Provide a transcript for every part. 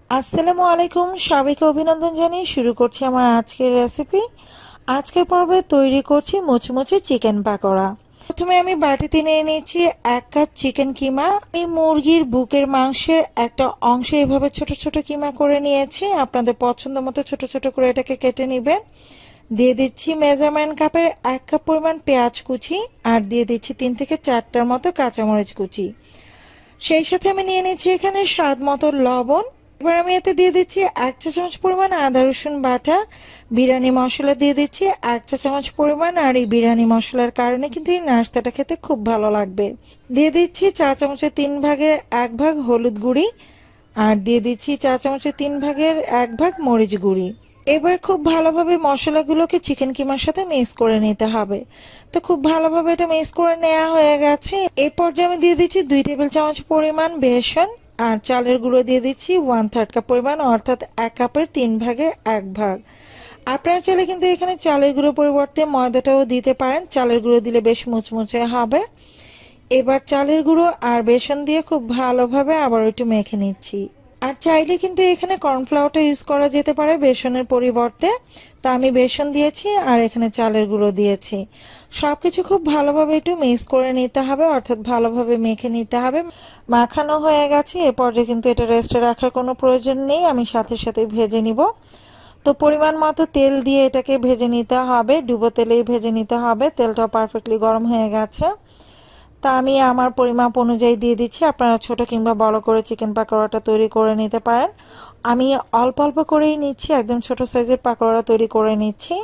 আসসালামু আলাইকুম, সবাইকে অভিনন্দন জানিয়ে শুরু করছি আমার আজকের রেসিপি। আজকের পর্বে তৈরি করছি মুচমুচে চিকেন পাকোড়া। প্রথমে আমি বাটিতে নিয়ে নিয়েছি 1 কাপ চিকেন কিমা। আমি মুরগির বুকের মাংসের একটা অংশ এভাবে ছোট ছোট কিমা করে নিয়েছি। আপনাদের পছন্দ মতো ছোট ছোট করে এটাকে কেটে নেবেন। দিয়ে দিচ্ছি মেজারমেন্ট কাপের 1 কাপ পরিমাণ পেঁয়াজ কুচি, আর দিয়ে দিচ্ছি 3 থেকে 4টার মতো কাঁচামরিচ কুচি। সেই সাথে আমি নিয়ে নিচ্ছি এখানে স্বাদ মতো লবণ। এবার আমি এতে দিয়ে দিচ্ছি 1 চা চামচ পরিমাণ আদা রসুন বাটা। বিরিয়ানি মশলা দিয়ে দিচ্ছি 1 চা চামচ পরিমাণ, আর এই বিরিয়ানি মশলার কারণে কিন্তু এই নাস্তাটা খেতে খুব ভালো লাগবে। দিয়ে দিচ্ছি চা চামচের 3 ভাগের 1 ভাগ হলুদ গুঁড়ি, আর দিয়ে দিচ্ছি চা চামচের 3 ভাগের 1 ভাগ মরিচ গুঁড়ি। এবার খুব ভালোভাবে মশলাগুলোকে চিকেন কিমার সাথে মিক্স করে নিতে হবে। তো খুব ভালোভাবে এটা মিক্স করে নেওয়া হয়ে গেছে। এই পর্যায়ে আমি দিয়ে দিচ্ছি 2 টেবিল চামচ পরিমাণ বেসন, আর চালের গুঁড়ো দিয়ে দিচ্ছি 1/3 কাপ পরিমাণ, অর্থাৎ 1 কাপের 3 ভাগের 1 ভাগ। আপনারা চাইলে কিন্তু এখানে চালের গুঁড়ো পরিবর্তে ময়দাটাও দিতে পারেন, চালের গুঁড়ো দিলে বেশ মুচমুচে হবে। এবার চালের গুঁড়ো আর বেসন দিয়ে খুব ভালোভাবে আবার একটু মেখে নিচ্ছি। আর চাইলে কিন্তু এখানে কর্নফ্লাওয়ারটা ইউজ করা যেতে পারে বেসনের পরিবর্তে। তা আমি বেসন দিয়েছি আর এখানে চালের গুঁড়ো দিয়েছি। সবকিছু খুব ভালোভাবে একটু মিক্স করে নিতে হবে, অর্থাৎ ভালোভাবে মেখে নিতে হবে। মাখানো হয়ে গেছে, এ পর্যায়ে কিন্তু এটা রেস্টে রাখার কোনো প্রয়োজন নেই, আমি সাথে সাথে ভেজে নিব। তো পরিমাণ মতো তেল দিয়ে এটাকে ভেজে নিতে হবে, ডুবো তেলেই ভেজে নিতে হবে। তেলটাও পারফেক্টলি গরম হয়ে গেছে। তা আমি আমার পরিমাপ অনুযায়ী দিয়ে দিচ্ছি। আপনারা ছোট কিংবা বড় করে চিকেন পাকোড়াটা তৈরি করে নিতে পারেন। আমি অল্প অল্প করেই নিচ্ছি, একদম ছোট সাইজের পাকোড়া তৈরি করে নিচ্ছি।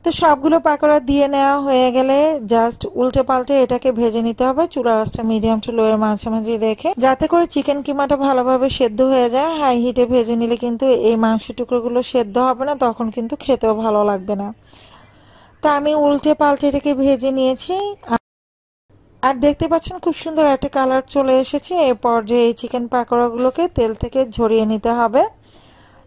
তো সবগুলো পাকোড়া দিয়ে নেওয়া হয়ে গেলে জাস্ট উল্টে পাল্টে এটাকে ভেজে নিতে হবে, চুলার আঁচটা মিডিয়াম টু লো এর মাঝামাঝি রেখে, যাতে করে চিকেন কিমাটা ভালোভাবে সেদ্ধ হয়ে যায়। হাই হিটে ভেজে নিলে কিন্তু এই মাংসের টুকরোগুলো সেদ্ধ হবে না, তখন কিন্তু খেতেও ভালো লাগবে না। তা আমি উল্টে পাল্টে এটাকে ভেজে নিয়েছি। আর দেখতে পাচ্ছেন খুব সুন্দর একটা কালার চলে এসেছে। এই পর্যায়ে এই চিকেন পাকোড়াগুলোকে তেল থেকে ঝরিয়ে নিতে হবে।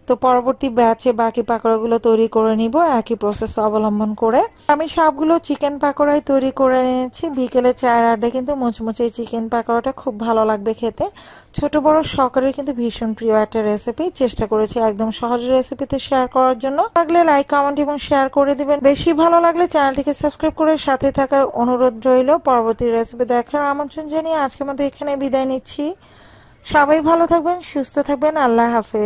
তো পরবর্তী ব্যাচে বাকি পাকোড়াগুলো তৈরি করে নিব একই প্রসেস অবলম্বন করে। আমি সবগুলো চিকেন পাকোড়াই তৈরি করে নিয়েছি। বিকেলে চায়ের আড্ডায় কিন্তু মুচমুচে এই চিকেন পাকোড়াটা খুব ভালো লাগবে খেতে। ছোট বড় সকলের কিন্তু ভীষণ প্রিয় একটা রেসিপি। চেষ্টা করেছি একদম সহজ রেসিপিতে শেয়ার করার জন্য। লাগলে লাইক, কমেন্ট এবং শেয়ার করে দিবেন। বেশি ভালো লাগলে চ্যানেলটিকে সাবস্ক্রাইব করে সাথে থাকার অনুরোধ রইল। পরবর্তী রেসিপি দেখার আমন্ত্রণ জানিয়ে আজকের মতো এখানে বিদায় নিচ্ছি। সবাই ভালো থাকবেন, সুস্থ থাকবেন। আল্লাহ হাফেজ।